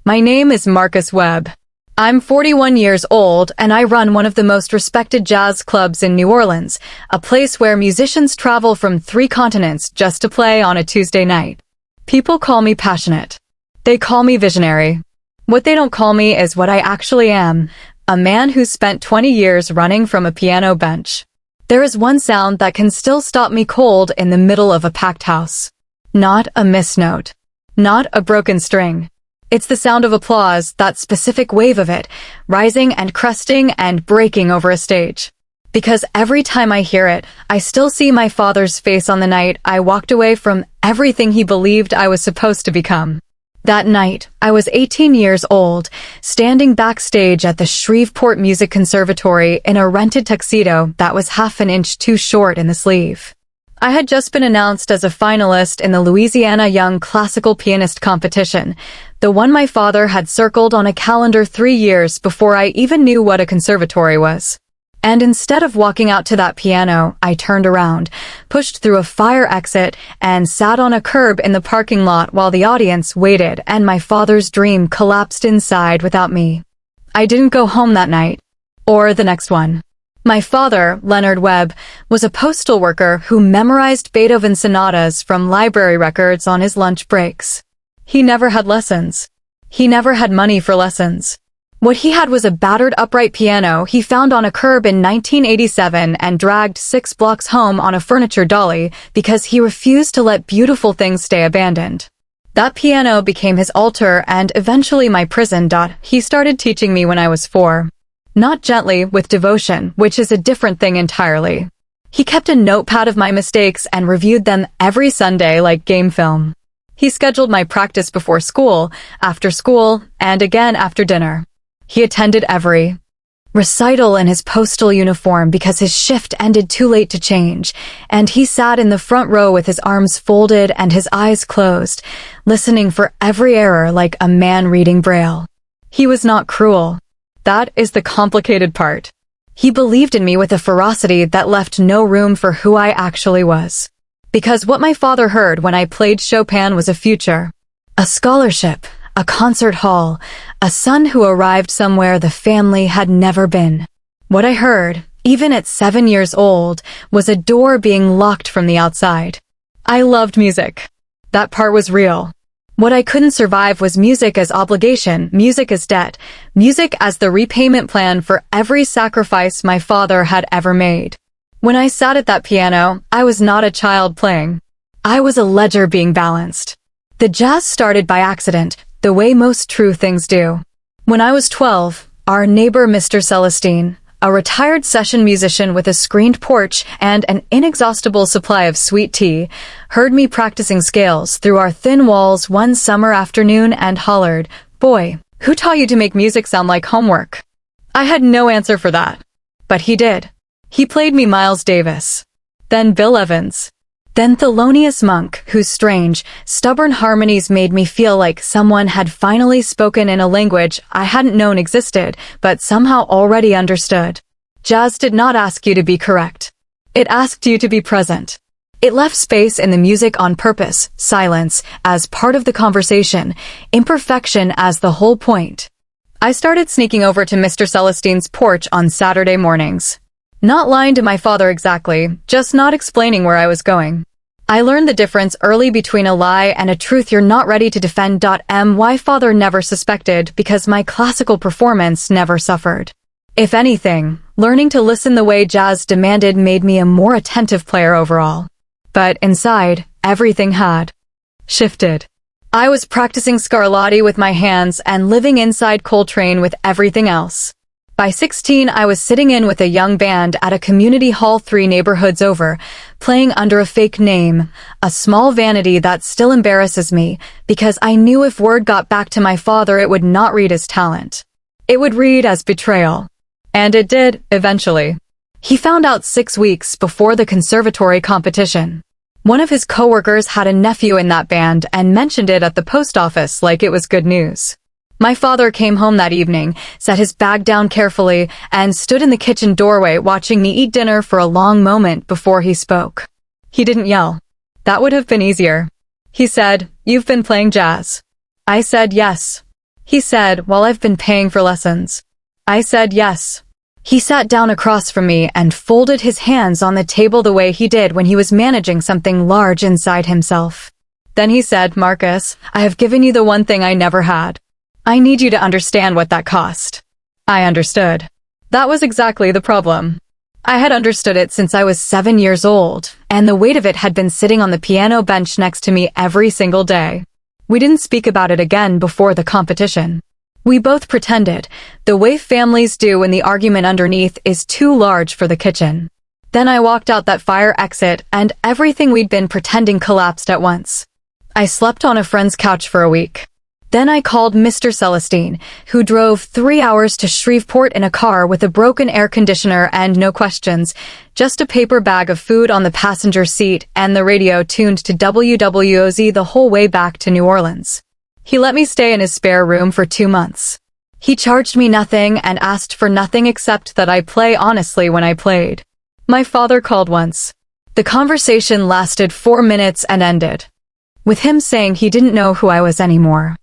My name is Marcus Webb. I'm 41 years old, and I run one of the most respected jazz clubs in New Orleans, a place where musicians travel from 3 continents just to play on a Tuesday night. People call me passionate. They call me visionary. What they don't call me is what I actually am, a man who's spent 20 years running from a piano bench. There is one sound that can still stop me cold in the middle of a packed house. Not a missed note. Not a broken string. It's the sound of applause, that specific wave of it, rising and cresting and breaking over a stage. Because every time I hear it, I still see my father's face on the night I walked away from everything he believed I was supposed to become. That night, I was 18 years old, standing backstage at the Shreveport Music Conservatory in a rented tuxedo that was half an inch too short in the sleeve. I had just been announced as a finalist in the Louisiana Young Classical Pianist competition, the one my father had circled on a calendar 3 years before I even knew what a conservatory was. And instead of walking out to that piano, I turned around, pushed through a fire exit, and sat on a curb in the parking lot while the audience waited and my father's dream collapsed inside without me. I didn't go home that night. Or the next one. My father, Leonard Webb, was a postal worker who memorized Beethoven sonatas from library records on his lunch breaks. He never had lessons. He never had money for lessons. What he had was a battered upright piano he found on a curb in 1987 and dragged 6 blocks home on a furniture dolly because he refused to let beautiful things stay abandoned. That piano became his altar and eventually my prison. He started teaching me when I was 4. Not gently, with devotion, which is a different thing entirely. He kept a notepad of my mistakes and reviewed them every Sunday like game film. He scheduled my practice before school, after school, and again after dinner. He attended every recital in his postal uniform because his shift ended too late to change, and he sat in the front row with his arms folded and his eyes closed, listening for every error like a man reading Braille. He was not cruel. That is the complicated part. He believed in me with a ferocity that left no room for who I actually was. Because what my father heard when I played Chopin was a future, a scholarship, a concert hall, a son who arrived somewhere the family had never been. What I heard, even at 7 years old, was a door being locked from the outside. I loved music. That part was real. What I couldn't survive was music as obligation, music as debt, music as the repayment plan for every sacrifice my father had ever made. When I sat at that piano, I was not a child playing. I was a ledger being balanced. The jazz started by accident, the way most true things do. When I was 12, our neighbor Mr. Celestine, a retired session musician with a screened porch and an inexhaustible supply of sweet tea, heard me practicing scales through our thin walls one summer afternoon and hollered, "Boy, who taught you to make music sound like homework?" I had no answer for that. But he did. He played me Miles Davis. Then Bill Evans. Then Thelonious Monk, whose strange, stubborn harmonies made me feel like someone had finally spoken in a language I hadn't known existed, but somehow already understood. Jazz did not ask you to be correct. It asked you to be present. It left space in the music on purpose, silence as part of the conversation, imperfection as the whole point. I started sneaking over to Mr. Celestine's porch on Saturday mornings. Not lying to my father exactly, just not explaining where I was going. I learned the difference early between a lie and a truth you're not ready to defend. My father never suspected because my classical performance never suffered. If anything, learning to listen the way jazz demanded made me a more attentive player overall. But inside, everything had shifted. I was practicing Scarlatti with my hands and living inside Coltrane with everything else. By 16, I was sitting in with a young band at a community hall 3 neighborhoods over, playing under a fake name, a small vanity that still embarrasses me, because I knew if word got back to my father it would not read as talent. It would read as betrayal. And it did, eventually. He found out 6 weeks before the conservatory competition. One of his coworkers had a nephew in that band and mentioned it at the post office like it was good news. My father came home that evening, set his bag down carefully, and stood in the kitchen doorway watching me eat dinner for a long moment before he spoke. He didn't yell. That would have been easier. He said, "You've been playing jazz." I said yes. He said, while I've been paying for lessons. I said yes. He sat down across from me and folded his hands on the table the way he did when he was managing something large inside himself. Then he said, Marcus, I have given you the one thing I never had. I need you to understand what that cost. I understood. That was exactly the problem. I had understood it since I was 7 years old, and the weight of it had been sitting on the piano bench next to me every single day. We didn't speak about it again before the competition. We both pretended, the way families do when the argument underneath is too large for the kitchen. Then I walked out that fire exit and everything we'd been pretending collapsed at once. I slept on a friend's couch for a week. Then I called Mr. Celestine, who drove 3 hours to Shreveport in a car with a broken air conditioner and no questions, just a paper bag of food on the passenger seat and the radio tuned to WWOZ the whole way back to New Orleans. He let me stay in his spare room for 2 months. He charged me nothing and asked for nothing except that I play honestly when I played. My father called once. The conversation lasted 4 minutes and ended, with him saying he didn't know who I was anymore.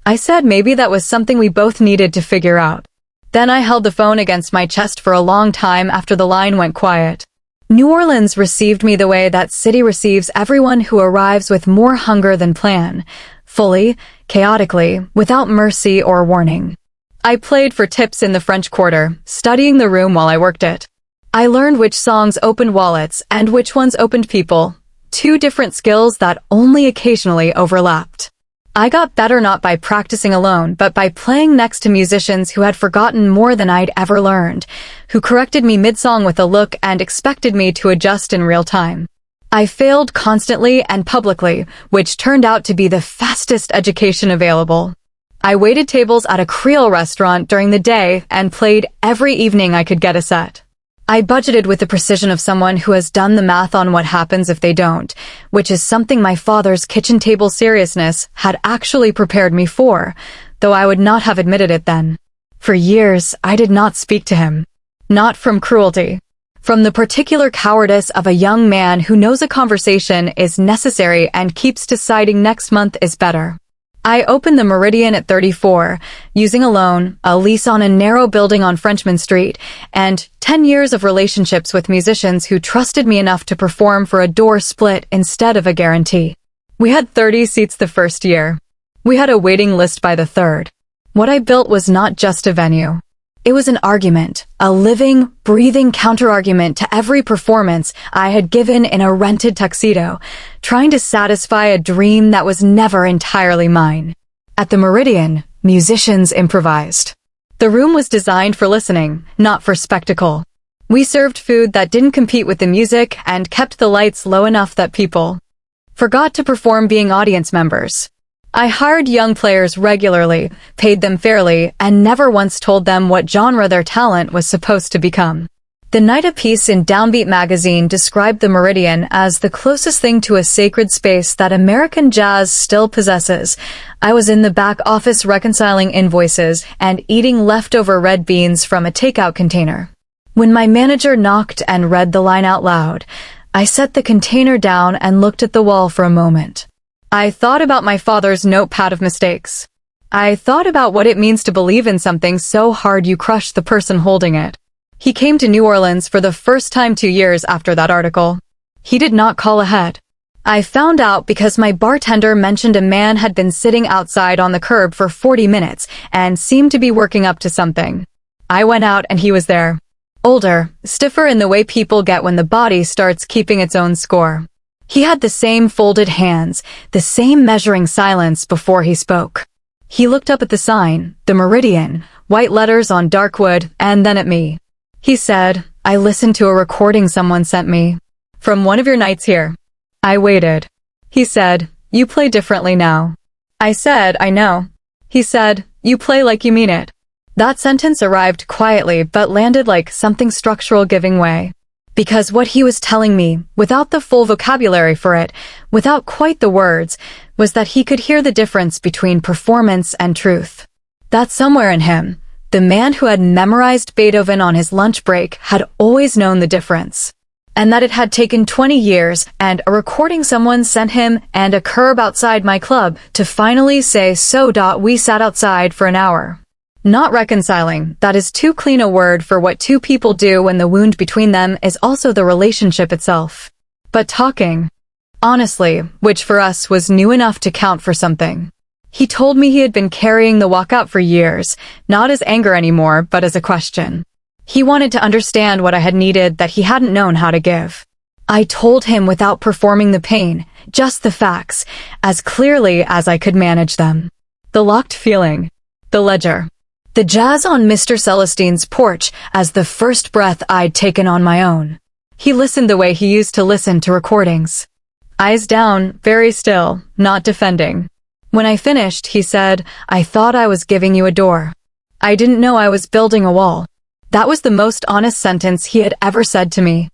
I said maybe that was something we both needed to figure out. Then I held the phone against my chest for a long time after the line went quiet. New Orleans received me the way that city receives everyone who arrives with more hunger than plan, fully, chaotically, without mercy or warning. I played for tips in the French Quarter, studying the room while I worked it. I learned which songs opened wallets and which ones opened people, 2 different skills that only occasionally overlapped. I got better not by practicing alone, but by playing next to musicians who had forgotten more than I'd ever learned, who corrected me mid-song with a look and expected me to adjust in real time. I failed constantly and publicly, which turned out to be the fastest education available. I waited tables at a Creole restaurant during the day and played every evening I could get a set. I budgeted with the precision of someone who has done the math on what happens if they don't, which is something my father's kitchen table seriousness had actually prepared me for, though I would not have admitted it then. For years, I did not speak to him. Not from cruelty. From the particular cowardice of a young man who knows a conversation is necessary and keeps deciding next month is better. I opened the Meridian at 34, using a loan, a lease on a narrow building on Frenchman Street, and 10 years of relationships with musicians who trusted me enough to perform for a door split instead of a guarantee. We had 30 seats the first year. We had a waiting list by the third. What I built was not just a venue. It was an argument, a living, breathing counter-argument to every performance I had given in a rented tuxedo, trying to satisfy a dream that was never entirely mine. At the Meridian, musicians improvised. The room was designed for listening, not for spectacle. We served food that didn't compete with the music and kept the lights low enough that people forgot to perform being audience members. I hired young players regularly, paid them fairly, and never once told them what genre their talent was supposed to become. The night a piece in Downbeat magazine described the Meridian as the closest thing to a sacred space that American jazz still possesses. I was in the back office reconciling invoices and eating leftover red beans from a takeout container. When my manager knocked and read the line out loud, I set the container down and looked at the wall for a moment. I thought about my father's notepad of mistakes. I thought about what it means to believe in something so hard you crush the person holding it. He came to New Orleans for the first time 2 years after that article. He did not call ahead. I found out because my bartender mentioned a man had been sitting outside on the curb for 40 minutes and seemed to be working up to something. I went out and he was there. Older, stiffer in the way people get when the body starts keeping its own score. He had the same folded hands, the same measuring silence before he spoke. He looked up at the sign, the Meridian, white letters on dark wood, and then at me. He said, I listened to a recording someone sent me. From one of your nights here. I waited. He said, you play differently now. I said, I know. He said, you play like you mean it. That sentence arrived quietly but landed like something structural giving way. Because what he was telling me, without the full vocabulary for it, without quite the words, was that he could hear the difference between performance and truth. That somewhere in him, the man who had memorized Beethoven on his lunch break had always known the difference. and that it had taken 20 years and a recording someone sent him and a curb outside my club to finally say so. We sat outside for an hour. Not reconciling, that is too clean a word for what two people do when the wound between them is also the relationship itself. But talking. Honestly, which for us was new enough to count for something. He told me he had been carrying the walkout for years, not as anger anymore, but as a question. He wanted to understand what I had needed that he hadn't known how to give. I told him without performing the pain, just the facts, as clearly as I could manage them. The locked feeling. The ledger. The jazz on Mr. Celestine's porch as the first breath I'd taken on my own. He listened the way he used to listen to recordings. Eyes down, very still, not defending. When I finished, he said, "I thought I was giving you a door. I didn't know I was building a wall." That was the most honest sentence he had ever said to me.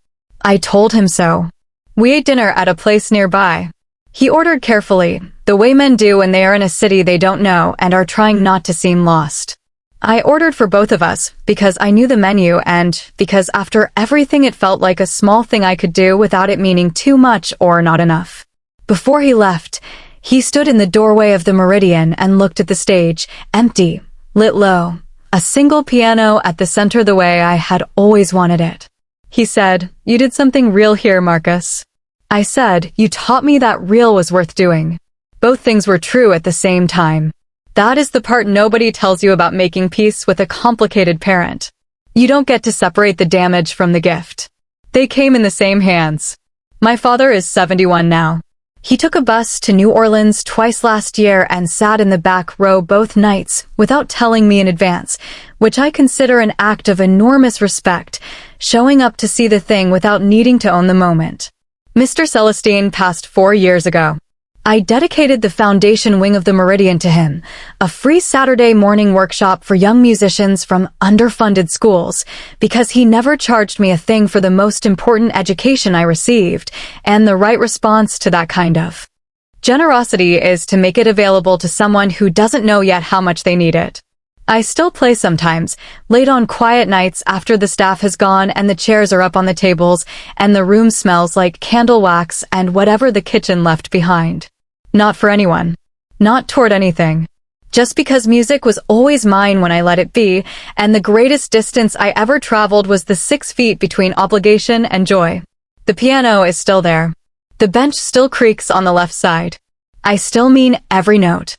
I told him so. We ate dinner at a place nearby. He ordered carefully, the way men do when they are in a city they don't know and are trying not to seem lost. I ordered for both of us because I knew the menu and because after everything it felt like a small thing I could do without it meaning too much or not enough. Before he left, he stood in the doorway of the Meridian and looked at the stage, empty, lit low, a single piano at the center the way I had always wanted it. He said, "You did something real here, Marcus." I said, "You taught me that real was worth doing." Both things were true at the same time. That is the part nobody tells you about making peace with a complicated parent. You don't get to separate the damage from the gift. They came in the same hands. My father is 71 now. He took a bus to New Orleans twice last year and sat in the back row both nights without telling me in advance, which I consider an act of enormous respect, showing up to see the thing without needing to own the moment. Mr. Celestine passed 4 years ago. I dedicated the foundation wing of the Meridian to him, a free Saturday morning workshop for young musicians from underfunded schools, because he never charged me a thing for the most important education I received, and the right response to that kind of generosity is to make it available to someone who doesn't know yet how much they need it. I still play sometimes, late on quiet nights after the staff has gone and the chairs are up on the tables, and the room smells like candle wax and whatever the kitchen left behind. Not for anyone. Not toward anything. Just because music was always mine when I let it be, and the greatest distance I ever traveled was the 6 feet between obligation and joy. The piano is still there. The bench still creaks on the left side. I still mean every note.